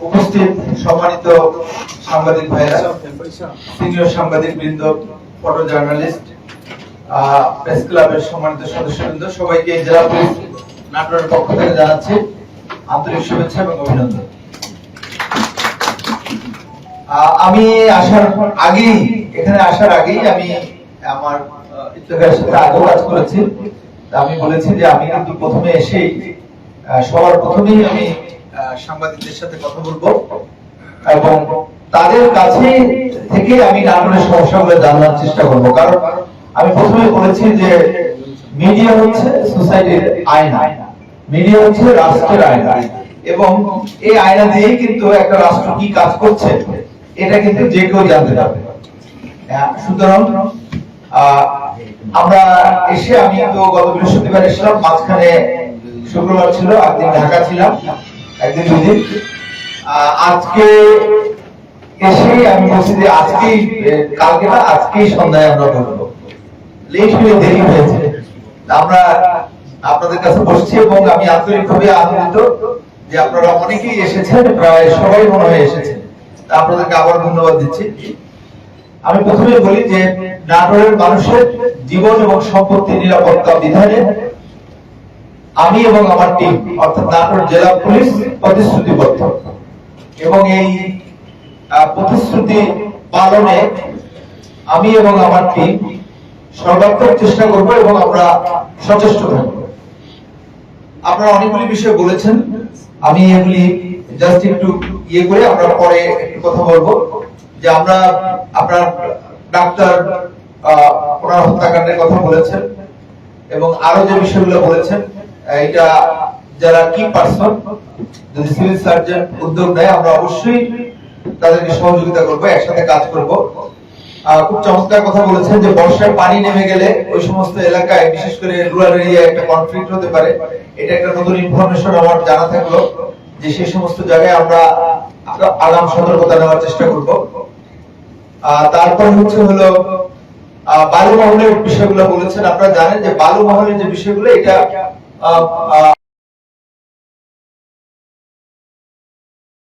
উপস্থিত সম্মানিত সাংবাদিক ভাইরা, সিনিয়র সাংবাদিক বৃন্দ, ফটো জার্নালিস্ট, প্রেস ক্লাবের সম্মানিত সদস্যবৃন্দ, সবাইকে জেলা পুলিশ নাটোরের পক্ষ থেকে জানাচ্ছি আন্তরিক শুভেচ্ছা এবং অভিনন্দন। আমি এখানে আসার আগেই আমি আমার ইত্তেফাকের সাথে আগেও কাজ করেছি। আমি বলেছি যে আমি কিন্তু প্রথমে এসেই সবার প্রথমেই আমি সাংবাদিকদের সাথে কথা বলবো এবং তাদের কাছে থেকে আমি নাটোরের সমস্যাগুলো জানার চেষ্টা করব। কারণ আমি প্রথমে বলেছি যে মিডিয়া হচ্ছে সোসাইটির আয়না, মিডিয়া হচ্ছে রাষ্ট্রের আয়না, এবং এই আয়না দিয়েই কিন্তু একটা রাষ্ট্র কি কাজ করছে এটা কিন্তু যে কেউ জানতে পারবে। সুতরাং আমরা এসে, আমি তো গত বৃহস্পতিবার এসেছিলাম, মাঝখানে শুক্রবার ছিল, একদিন ঢাকা ছিলাম, একদিন দুদিন। আজকে এসে আমি বলছি যে কালকে না, আজকেই সন্ধ্যায় আমরা বলবো। লেট হয়ে দেরি হয়েছে, আমরা আপনাদের কাছে বসছি এবং আমি আন্তরিকভাবে আনন্দিত যে আপনারা অনেকেই এসেছেন, প্রায় সবাই মনে হয় এসেছেন। আপনাদেরকে আবার ধন্যবাদ দিচ্ছি। আমি প্রথমে বলি যে নাটোরের মানুষের জীবন এবং সম্পত্তি নিরাপত্তা বিধানে আমি এবং আমার টিম, অর্থাৎ নাটোর জেলা পুলিশ প্রতিশ্রুতিবদ্ধ, এবং এই প্রতিশ্রুতি পালনে আমি এবং আমার টিম সর্বাত্মক চেষ্টা করব এবং আমরা সচেষ্ট থাকব। আপনারা অনেকগুলি বিষয় বলেছেন, আমি এগুলি জাস্ট একটু করে আমরা পরে একটু কথা বলবো। যে আমরা আপনার ডাক্তার ওনার হত্যাকাণ্ডের কথা বলেছেন এবং আরো যে বিষয়গুলো বলেছেন, এটা যারা কি পার্সন, যদি সিভিল সার্জন উদ্যোগ নেয় আমরা অবশ্যই তাদেরকে সহযোগিতা করব, একসাথে কাজ করব। খুব চমৎকার কথা বলেছেন যে বর্ষায় পানি নেমে গেলে ওই সমস্ত এলাকায়, বিশেষ করে রুরাল এরিয়ায় একটা কনফ্লিক্ট হতে পারে। এটা একটা নতুন ইনফরমেশন আমার জানা থাকলো যে সেই সমস্ত জায়গায় আমরা আগাম সতর্কতা নেওয়ার চেষ্টা করব। তারপর হলো বালু মহলের বিষয়গুলো বলেছেন। আপনারা জানেন যে বালু মহলের যে বিষয়গুলো, এটা